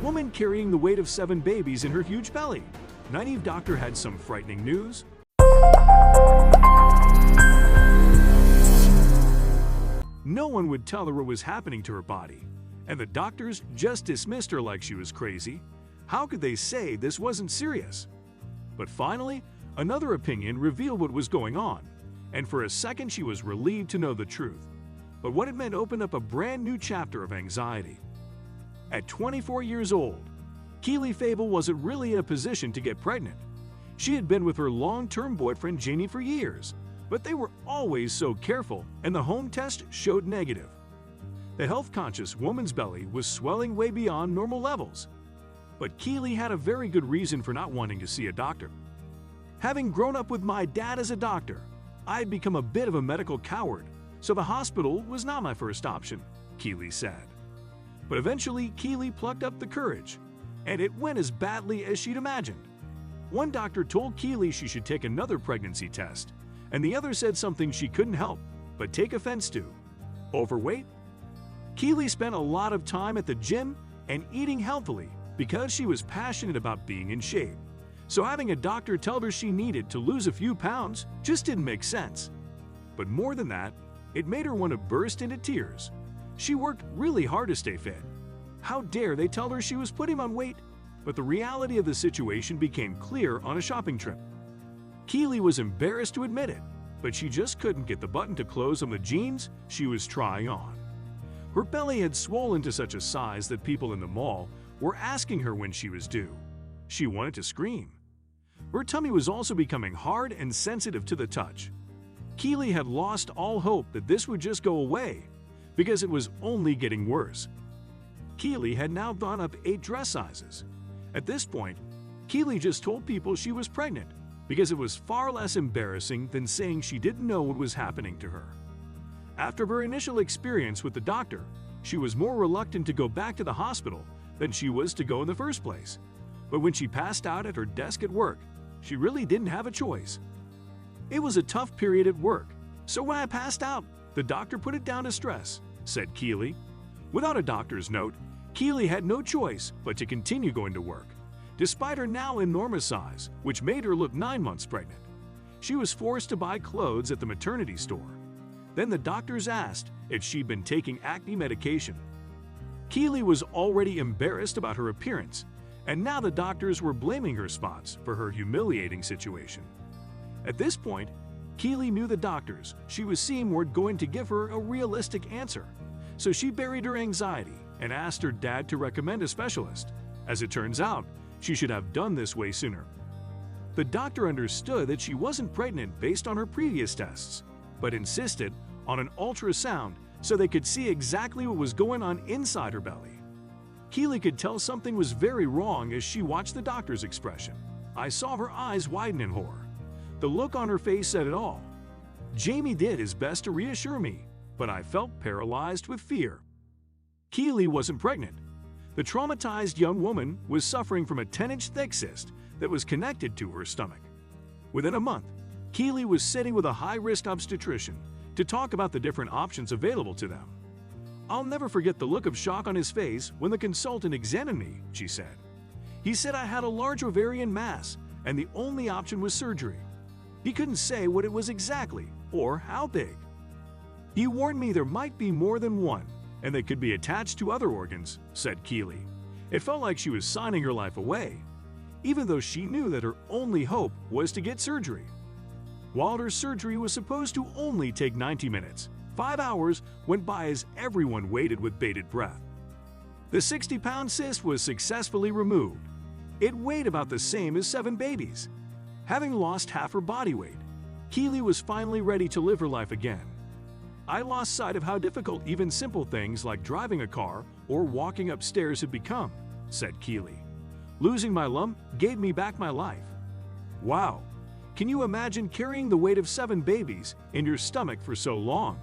Woman carrying the weight of 7 babies in her huge belly. Naive doctor had some frightening news. No one would tell her what was happening to her body, and the doctors just dismissed her like she was crazy. How could they say this wasn't serious? But finally, another opinion revealed what was going on, and for a second she was relieved to know the truth. But what it meant opened up a brand new chapter of anxiety. At 24 years old, Keely Fable wasn't really in a position to get pregnant. She had been with her long-term boyfriend Jamie for years, but they were always so careful, and the home test showed negative. The health-conscious woman's belly was swelling way beyond normal levels. But Keely had a very good reason for not wanting to see a doctor. Having grown up with my dad as a doctor, I had become a bit of a medical coward, so the hospital was not my first option, Keely said. But eventually, Keely plucked up the courage, and it went as badly as she'd imagined. One doctor told Keely she should take another pregnancy test, and the other said something she couldn't help but take offense to: overweight. Keely spent a lot of time at the gym and eating healthily because she was passionate about being in shape. So having a doctor tell her she needed to lose a few pounds just didn't make sense. But more than that, it made her want to burst into tears. She worked really hard to stay fit. How dare they tell her she was putting on weight? But the reality of the situation became clear on a shopping trip. Keely was embarrassed to admit it, but she just couldn't get the button to close on the jeans she was trying on. Her belly had swollen to such a size that people in the mall were asking her when she was due. She wanted to scream. Her tummy was also becoming hard and sensitive to the touch. Keely had lost all hope that this would just go away, because it was only getting worse. Keely had now gone up 8 dress sizes. At this point, Keely just told people she was pregnant, because it was far less embarrassing than saying she didn't know what was happening to her. After her initial experience with the doctor, she was more reluctant to go back to the hospital than she was to go in the first place. But when she passed out at her desk at work, she really didn't have a choice. It was a tough period at work, so when I passed out, the doctor put it down to stress, said Keely. Without a doctor's note, Keely had no choice but to continue going to work, despite her now enormous size, which made her look 9 months pregnant. She was forced to buy clothes at the maternity store. Then the doctors asked if she'd been taking acne medication. Keely was already embarrassed about her appearance, and now the doctors were blaming her spots for her humiliating situation. At this point, Keely knew the doctors she was seeing weren't going to give her a realistic answer, so she buried her anxiety and asked her dad to recommend a specialist. As it turns out, she should have done this way sooner. The doctor understood that she wasn't pregnant based on her previous tests, but insisted on an ultrasound so they could see exactly what was going on inside her belly. Keely could tell something was very wrong as she watched the doctor's expression. I saw her eyes widen in horror. The look on her face said it all. Jamie did his best to reassure me, but I felt paralyzed with fear. Keely wasn't pregnant. The traumatized young woman was suffering from a 10-inch thick cyst that was connected to her stomach. Within a month, Keely was sitting with a high-risk obstetrician to talk about the different options available to them. I'll never forget the look of shock on his face when the consultant examined me, she said. He said I had a large ovarian mass and the only option was surgery. He couldn't say what it was exactly or how big. He warned me there might be more than one and they could be attached to other organs, said Keely. It felt like she was signing her life away, even though she knew that her only hope was to get surgery. While her surgery was supposed to only take 90 minutes, 5 hours went by as everyone waited with bated breath. The 60-pound cyst was successfully removed. It weighed about the same as 7 babies. Having lost half her body weight, Keely was finally ready to live her life again. I lost sight of how difficult even simple things like driving a car or walking upstairs had become, said Keely. Losing my lump gave me back my life. Wow, can you imagine carrying the weight of 7 babies in your stomach for so long?